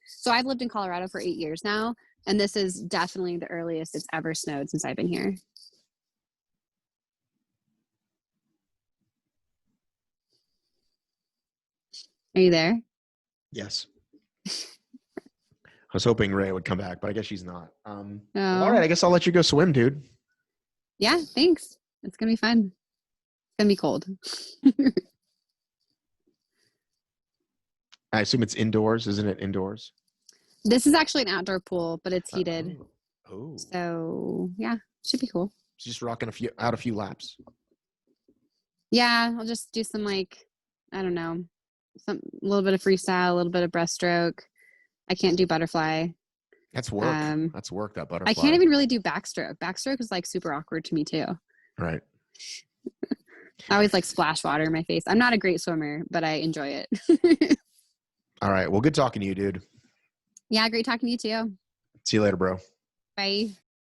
so I've lived in Colorado for 8 years now, and this is definitely the earliest it's ever snowed since I've been here. Are you there? Yes. I was hoping Rea would come back, but I guess she's not. All right, I guess I'll let you go swim, dude. Yeah, thanks. It's going to be fun. It's going to be cold. I assume it's indoors, isn't it? Indoors? This is actually an outdoor pool, but it's heated. Oh. So, yeah, should be cool. Just rocking a few laps. Yeah, I'll just do some I don't know, a little bit of freestyle, a little bit of breaststroke. I can't do butterfly. That's work. That's work, that butterfly. I can't even really do backstroke. Backstroke is like super awkward to me too. Right. I always like splash water in my face. I'm not a great swimmer, but I enjoy it. All right. Well, good talking to you, dude. Yeah, great talking to you too. See you later, bro. Bye.